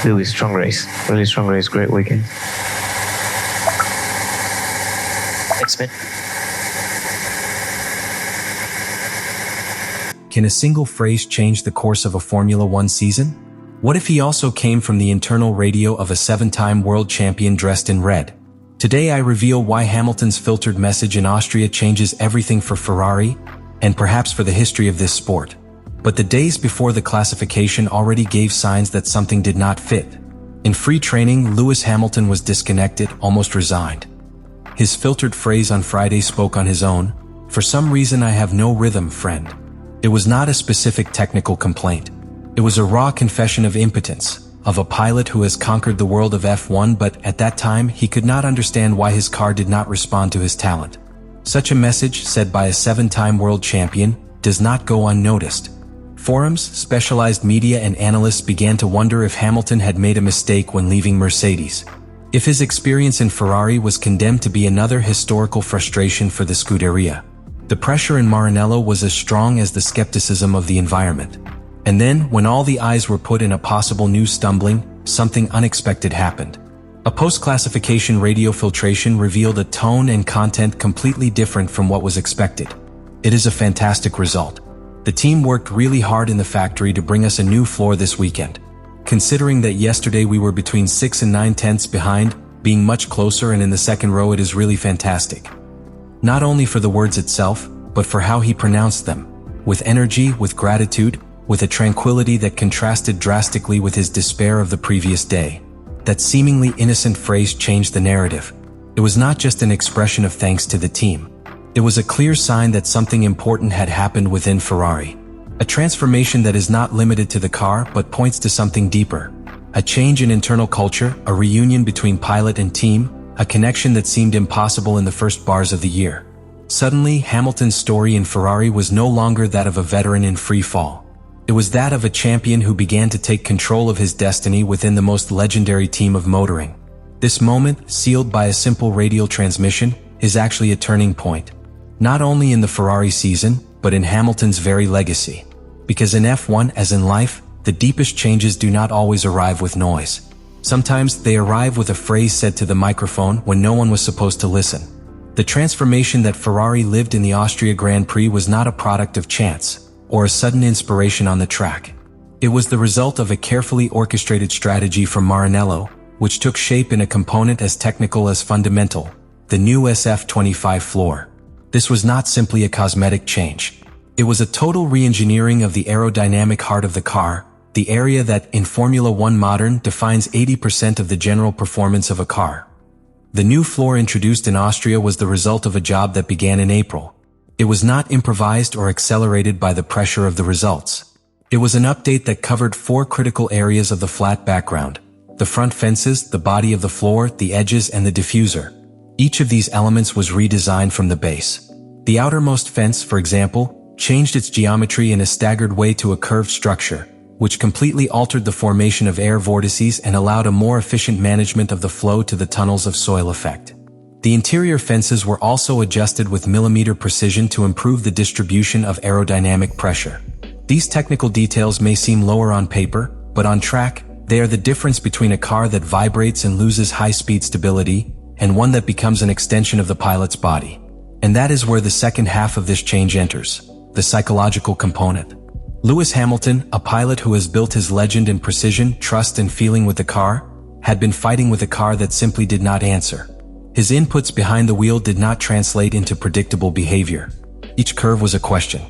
really strong race, great weekend. Thanks, man. Can a single phrase change the course of a Formula One season? What if he also came from the internal radio of a 7-time world champion dressed in red? Today I reveal why Hamilton's filtered message in Austria changes everything for Ferrari, and perhaps for the history of this sport. But the days before the classification already gave signs that something did not fit. In free training, Lewis Hamilton was disconnected, almost resigned. His filtered phrase on Friday spoke on his own, "For some reason I have no rhythm, friend." It was not a specific technical complaint. It was a raw confession of impotence, of a pilot who has conquered the world of F1, but at that time he could not understand why his car did not respond to his talent. Such a message, said by a 7-time world champion, does not go unnoticed. Forums, specialized media and analysts began to wonder if Hamilton had made a mistake when leaving Mercedes. If his experience in Ferrari was condemned to be another historical frustration for the Scuderia. The pressure in Maranello was as strong as the skepticism of the environment. And then, when all the eyes were put in a possible new stumbling, something unexpected happened. A post-classification radio filtration revealed a tone and content completely different from what was expected. It is a fantastic result. The team worked really hard in the factory to bring us a new floor this weekend. Considering that yesterday we were between 6 and 9 tenths behind, being much closer and in the second row, it is really fantastic. Not only for the words itself, but for how he pronounced them. With energy, with gratitude, with a tranquility that contrasted drastically with his despair of the previous day. That seemingly innocent phrase changed the narrative. It was not just an expression of thanks to the team. It was a clear sign that something important had happened within Ferrari. A transformation that is not limited to the car but points to something deeper. A change in internal culture, a reunion between pilot and team, a connection that seemed impossible in the first bars of the year. Suddenly, Hamilton's story in Ferrari was no longer that of a veteran in free fall. It was that of a champion who began to take control of his destiny within the most legendary team of motoring. This moment, sealed by a simple radial transmission, is actually a turning point. Not only in the Ferrari season, but in Hamilton's very legacy. Because in F1, as in life, the deepest changes do not always arrive with noise. Sometimes they arrive with a phrase said to the microphone when no one was supposed to listen. The transformation that Ferrari lived in the Austria Grand Prix was not a product of chance, or a sudden inspiration on the track. It was the result of a carefully orchestrated strategy from Maranello, which took shape in a component as technical as fundamental, the new SF-25 floor. This was not simply a cosmetic change. It was a total re-engineering of the aerodynamic heart of the car, the area that, in Formula One modern, defines 80% of the general performance of a car. The new floor introduced in Austria was the result of a job that began in April. It was not improvised or accelerated by the pressure of the results. It was an update that covered 4 critical areas of the flat background: the front fences, the body of the floor, the edges, and the diffuser. Each of these elements was redesigned from the base. The outermost fence, for example, changed its geometry in a staggered way to a curved structure, which completely altered the formation of air vortices and allowed a more efficient management of the flow to the tunnels of soil effect. The interior fences were also adjusted with millimeter precision to improve the distribution of aerodynamic pressure. These technical details may seem lower on paper, but on track, they are the difference between a car that vibrates and loses high-speed stability, and one that becomes an extension of the pilot's body. And that is where the second half of this change enters, the psychological component. Lewis Hamilton, a pilot who has built his legend in precision, trust and feeling with the car, had been fighting with a car that simply did not answer. His inputs behind the wheel did not translate into predictable behavior. Each curve was a question.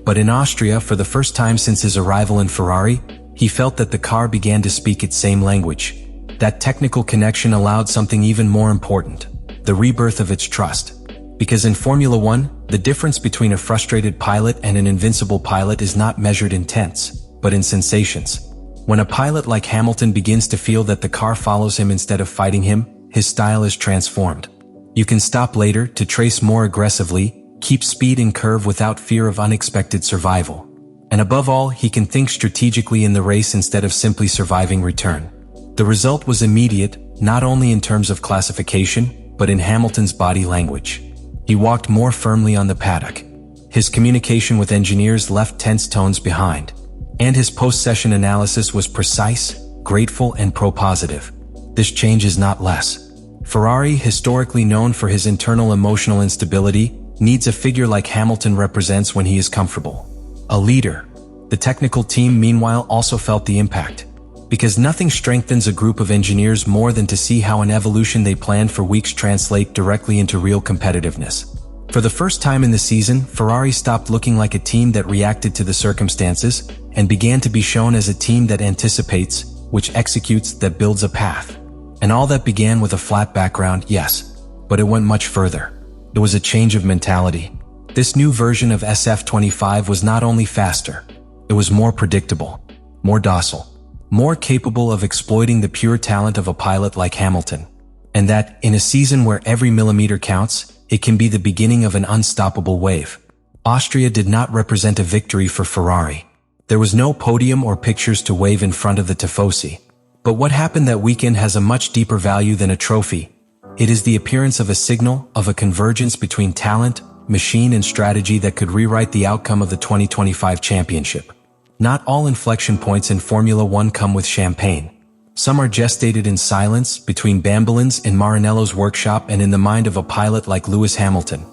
But in Austria, for the first time since his arrival in Ferrari, he felt that the car began to speak its same language. That technical connection allowed something even more important, the rebirth of its trust. Because in Formula One, the difference between a frustrated pilot and an invincible pilot is not measured in tenths, but in sensations. When a pilot like Hamilton begins to feel that the car follows him instead of fighting him, his style is transformed. You can stop later to trace more aggressively, keep speed and curve without fear of unexpected survival. And above all, he can think strategically in the race instead of simply surviving return. The result was immediate, not only in terms of classification, but in Hamilton's body language. He walked more firmly on the paddock. His communication with engineers left tense tones behind. And his post-session analysis was precise, grateful and pro-positive. This change is not less. Ferrari, historically known for his internal emotional instability, needs a figure like Hamilton represents when he is comfortable. A leader. The technical team, meanwhile, also felt the impact. Because nothing strengthens a group of engineers more than to see how an evolution they planned for weeks translate directly into real competitiveness. For the first time in the season, Ferrari stopped looking like a team that reacted to the circumstances and began to be shown as a team that anticipates, which executes, that builds a path. And all that began with a flat background, yes, but it went much further. It was a change of mentality. This new version of SF-25 was not only faster, it was more predictable, more docile, more capable of exploiting the pure talent of a pilot like Hamilton. And that, in a season where every millimeter counts, it can be the beginning of an unstoppable wave. Austria did not represent a victory for Ferrari. There was no podium or pictures to wave in front of the Tifosi. But what happened that weekend has a much deeper value than a trophy. It is the appearance of a signal, of a convergence between talent, machine and strategy that could rewrite the outcome of the 2025 championship. Not all inflection points in Formula One come with champagne. Some are gestated in silence, between bambolins in Maranello's workshop and in the mind of a pilot like Lewis Hamilton.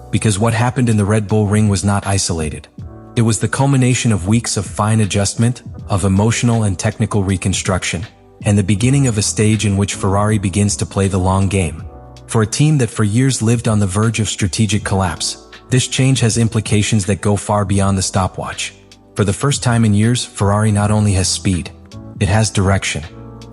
Because what happened in the Red Bull ring was not isolated. It was the culmination of weeks of fine adjustment, of emotional and technical reconstruction, and the beginning of a stage in which Ferrari begins to play the long game. For a team that for years lived on the verge of strategic collapse, this change has implications that go far beyond the stopwatch. For the first time in years, Ferrari not only has speed, it has direction.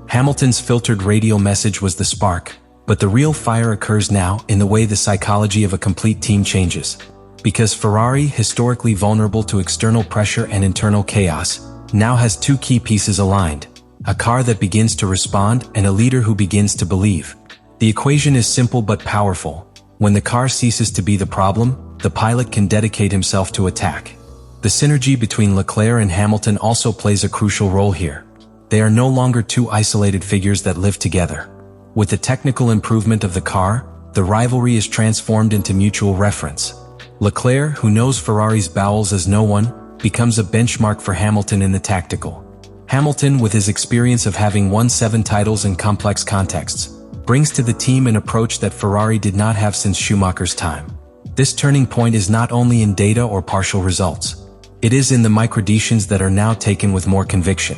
Hamilton's filtered radio message was the spark, but the real fire occurs now in the way the psychology of a complete team changes. Because Ferrari, historically vulnerable to external pressure and internal chaos, now has two key pieces aligned: a car that begins to respond and a leader who begins to believe. The equation is simple but powerful. When the car ceases to be the problem, the pilot can dedicate himself to attack. The synergy between Leclerc and Hamilton also plays a crucial role here. They are no longer two isolated figures that live together. With the technical improvement of the car, the rivalry is transformed into mutual reference. Leclerc, who knows Ferrari's bowels as no one, becomes a benchmark for Hamilton in the tactical. Hamilton, with his experience of having won 7 titles in complex contexts, brings to the team an approach that Ferrari did not have since Schumacher's time. This turning point is not only in data or partial results. It is in the microdetails that are now taken with more conviction.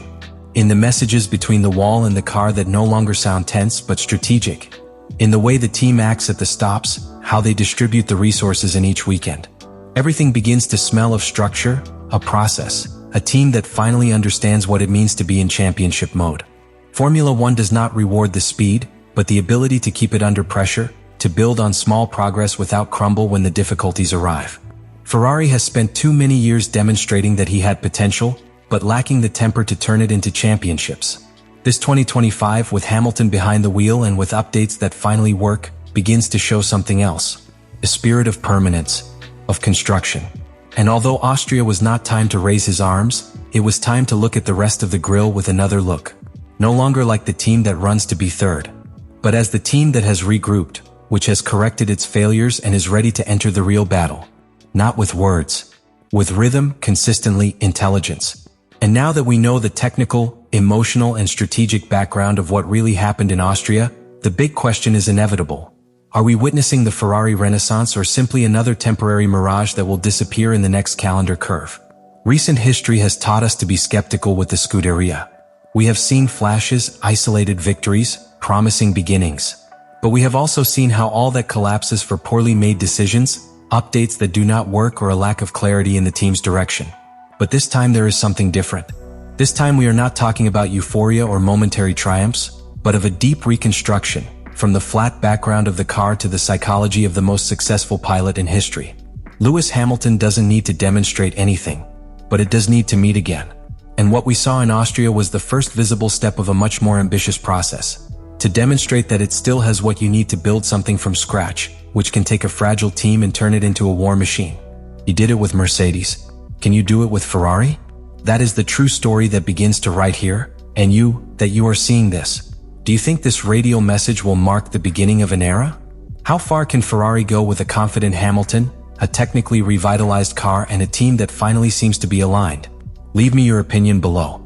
In the messages between the wall and the car that no longer sound tense but strategic. In the way the team acts at the stops, how they distribute the resources in each weekend. Everything begins to smell of structure, a process, a team that finally understands what it means to be in championship mode. Formula One does not reward the speed, but the ability to keep it under pressure, to build on small progress without crumble when the difficulties arrive. Ferrari has spent too many years demonstrating that he had potential, but lacking the temper to turn it into championships. This 2025, with Hamilton behind the wheel and with updates that finally work, begins to show something else. A spirit of permanence, of construction. And although Austria was not time to raise his arms, it was time to look at the rest of the grill with another look. No longer like the team that runs to be third, but as the team that has regrouped, which has corrected its failures and is ready to enter the real battle. Not with words, with rhythm, consistently, intelligence. And now that we know the technical, emotional, and strategic background of what really happened in Austria, the big question is inevitable. Are we witnessing the Ferrari Renaissance or simply another temporary mirage that will disappear in the next calendar curve? Recent history has taught us to be skeptical with the Scuderia. We have seen flashes, isolated victories, promising beginnings. But we have also seen how all that collapses for poorly made decisions, updates that do not work, or a lack of clarity in the team's direction. But this time there is something different. This time we are not talking about euphoria or momentary triumphs, but of a deep reconstruction, from the flat background of the car to the psychology of the most successful pilot in history. Lewis Hamilton doesn't need to demonstrate anything, but it does need to meet again. And what we saw in Austria was the first visible step of a much more ambitious process, to demonstrate that it still has what you need to build something from scratch, which can take a fragile team and turn it into a war machine. You did it with Mercedes. Can you do it with Ferrari? That is the true story that begins to right here, and that you are seeing this. Do you think this radio message will mark the beginning of an era? How far can Ferrari go with a confident Hamilton, a technically revitalized car, and a team that finally seems to be aligned? Leave me your opinion below.